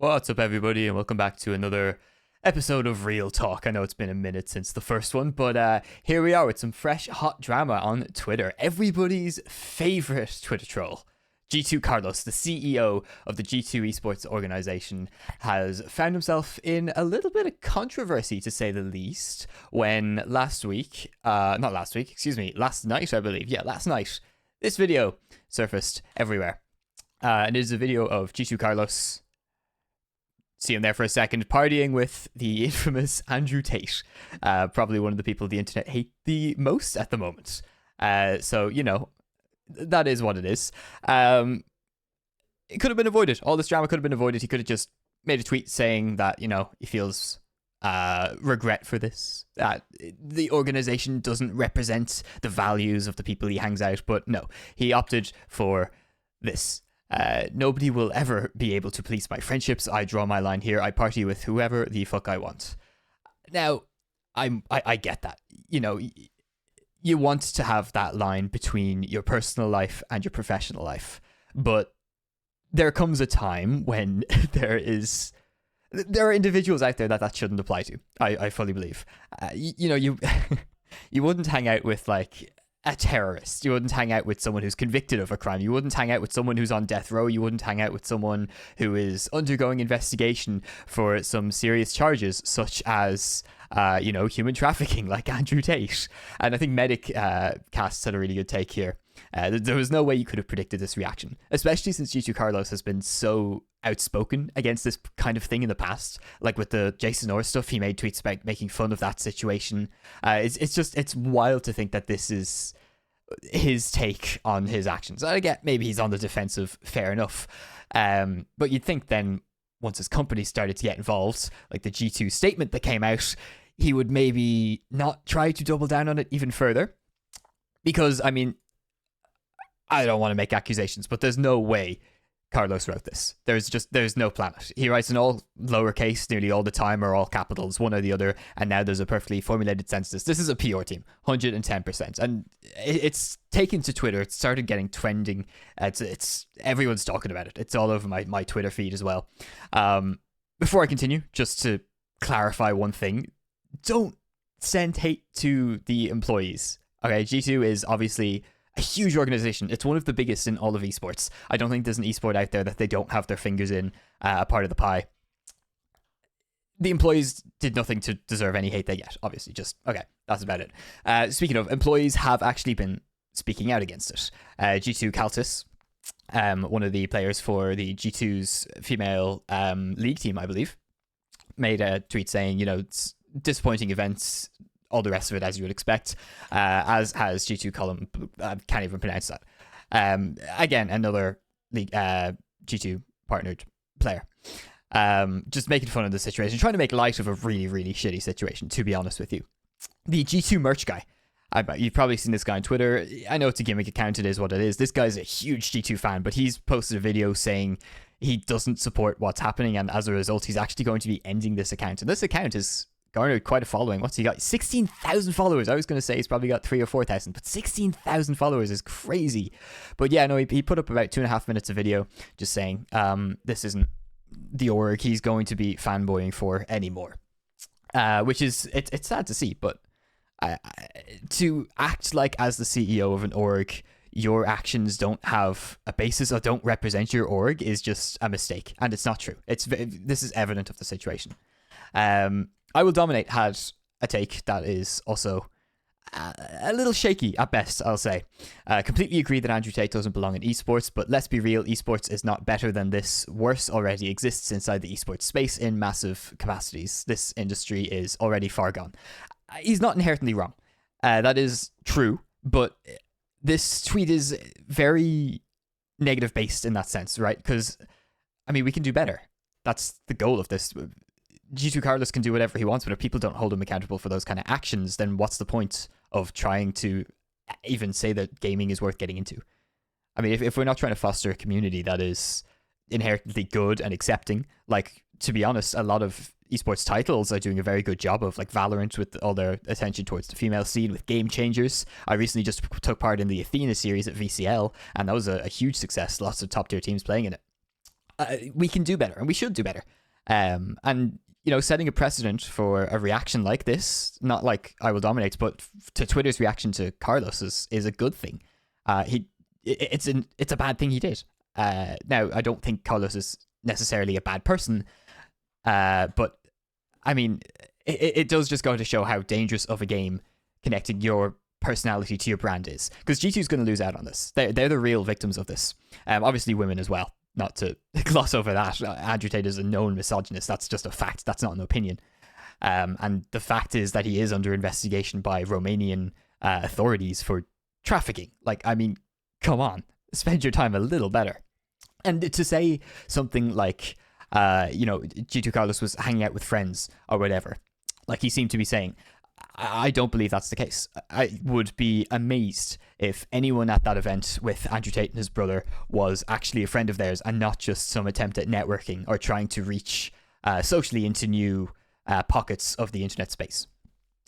What's up, everybody, and welcome back to another episode of Real Talk. I know it's been a minute since the first one, but here we are with some fresh, hot drama on Twitter. Everybody's favorite Twitter troll, G2 Carlos, the CEO of the G2 esports organization, has found himself in a little bit of controversy, to say the least, when last night, I believe. Yeah, last night, this video surfaced everywhere. And it is a video of G2 Carlos. See him there for a second, partying with the infamous Andrew Tate, probably one of the people the internet hate the most at the moment. So, you know, that is what it is. It could have been avoided. All this drama could have been avoided. He could have just made a tweet saying that, you know, he feels regret for this, that the organization doesn't represent the values of the people he hangs out. But no, he opted for this. Nobody will ever be able to police my friendships. I draw my line here. I party with whoever the fuck I want. Now, I get that. You know, you want to have that line between your personal life and your professional life, but there comes a time when there are individuals out there that shouldn't apply to. I fully believe. You you wouldn't hang out with like a terrorist. You wouldn't hang out with someone who's convicted of a crime. You wouldn't hang out with someone who's on death row. You wouldn't hang out with someone who is undergoing investigation for some serious charges, such as, human trafficking, like Andrew Tate. And I think Medic casts had a really good take here. There was no way you could have predicted this reaction, especially since G2 Carlos has been so outspoken against this kind of thing in the past. Like with the Jason Orr stuff, he made tweets about making fun of that situation. It's wild to think that this is his take on his actions. I get maybe he's on the defensive, fair enough. But you'd think then once his company started to get involved, like the G2 statement that came out, he would maybe not try to double down on it even further. Because, I mean, I don't want to make accusations, but there's no way Carlos wrote this. There's no planet. He writes in all lowercase nearly all the time, or all capitals, one or the other, and now there's a perfectly formulated sense of this. This is a PR team, 110%. And it's taken to Twitter. It started getting trending. It's everyone's talking about it. It's all over my Twitter feed as well. Before I continue, just to clarify one thing, don't send hate to the employees. Okay, G2 is obviously a huge organization. It's one of the biggest in all of esports. I don't think there's an esport out there that they don't have their fingers in a part of the pie. The employees did nothing to deserve any hate they get, obviously. Just, okay, that's about it. Speaking of, employees have actually been speaking out against it. G2 Caltis, one of the players for the G2's female league team, I believe, made a tweet saying, you know, it's disappointing events, all the rest of it as you would expect, as has G2 Column. I can't even pronounce that. Again, another league, G2 partnered player. Just making fun of the situation, trying to make light of a really, really shitty situation, to be honest with you. The G2 merch guy. You've probably seen this guy on Twitter. I know it's a gimmick account, it is what it is. This guy's a huge G2 fan, but he's posted a video saying he doesn't support what's happening, and as a result, he's actually going to be ending this account. And this account is garnered quite a following. What's he got? 16,000 followers. I was going to say he's probably got 3,000 or 4,000, but 16,000 followers is crazy. But yeah, no, he put up about 2.5 minutes of video just saying this isn't the org he's going to be fanboying for anymore. Which is, it's sad to see, but to act like as the CEO of an org, your actions don't have a basis or don't represent your org is just a mistake, and it's not true. This is evident of the situation. I Will Dominate had a take that is also a little shaky at best, I'll say. Completely agree that Andrew Tate doesn't belong in esports, but let's be real, esports is not better than this. Worse already exists inside the esports space in massive capacities. This industry is already far gone. He's not inherently wrong. That is true, but this tweet is very negative based in that sense, right? Because, I mean, we can do better. That's the goal of this. G2 Carlos can do whatever he wants, but if people don't hold him accountable for those kind of actions, then what's the point of trying to even say that gaming is worth getting into? I mean, if we're not trying to foster a community that is inherently good and accepting, like, to be honest, a lot of esports titles are doing a very good job of, like Valorant with all their attention towards the female scene with Game Changers. I recently just took part in the Athena series at VCL, and that was a huge success. Lots of top tier teams playing in it. we can do better, and we should do better. And setting a precedent for a reaction like this, not like I will dominate, but to Twitter's reaction to Carlos is a good thing. It's a bad thing he did. Now, I don't think Carlos is necessarily a bad person, but I mean, it does just go to show how dangerous of a game connecting your personality to your brand is. Because G2's going to lose out on this. They're the real victims of this. Obviously, women as well. Not to gloss over that. Andrew Tate is a known misogynist. That's just a fact. That's not an opinion. And the fact is that he is under investigation by Romanian authorities for trafficking. Like, I mean, come on. Spend your time a little better. And to say something like, G2 Carlos was hanging out with friends or whatever, like he seemed to be saying, I don't believe that's the case. I would be amazed if anyone at that event with Andrew Tate and his brother was actually a friend of theirs and not just some attempt at networking or trying to reach socially into new pockets of the internet space.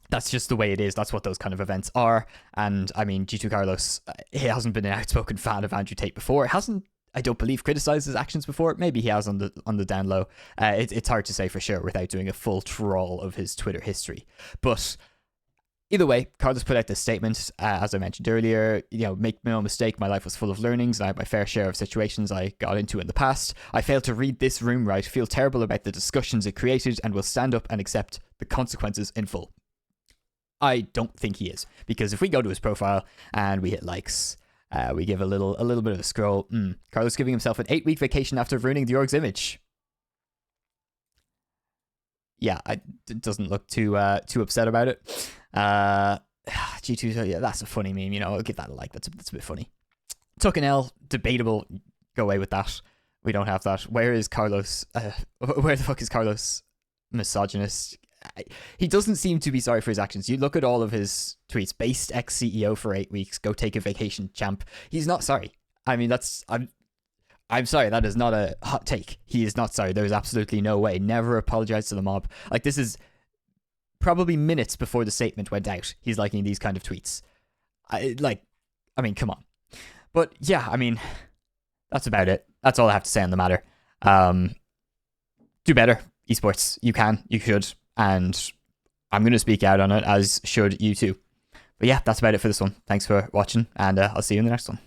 That's just the way it is. That's what those kind of events are. And I mean, G2 Carlos, he hasn't been an outspoken fan of Andrew Tate before. Hasn't, I don't believe, criticized his actions before. Maybe he has on the down low. It's hard to say for sure without doing a full trawl of his Twitter history. But either way, Carlos put out this statement, as I mentioned earlier, make no mistake, my life was full of learnings, and I had my fair share of situations I got into in the past. I failed to read this room right, feel terrible about the discussions it created, and will stand up and accept the consequences in full. I don't think he is, because if we go to his profile and we hit likes, we give a little bit of a scroll. Carlos giving himself an 8-week vacation after ruining the org's image. Yeah, it doesn't look too upset about it. G2, yeah, that's a funny meme. I'll give that a like. That's a bit funny. Tuck and L, debatable. Go away with that. We don't have that. Where is Carlos? Where the fuck is Carlos? Misogynist. He doesn't seem to be sorry for his actions. You look at all of his tweets. Based ex-CEO for 8 weeks. Go take a vacation, champ. He's not sorry. I mean, I'm sorry, that is not a hot take. He is not sorry. There's absolutely no way. Never apologize to the mob. Like, this is probably minutes before the statement went out. He's liking these kind of tweets. I mean, come on. But yeah, I mean, that's about it. That's all I have to say on the matter. Do better, esports. You can, you should. And I'm going to speak out on it, as should you too. But yeah, that's about it for this one. Thanks for watching, and I'll see you in the next one.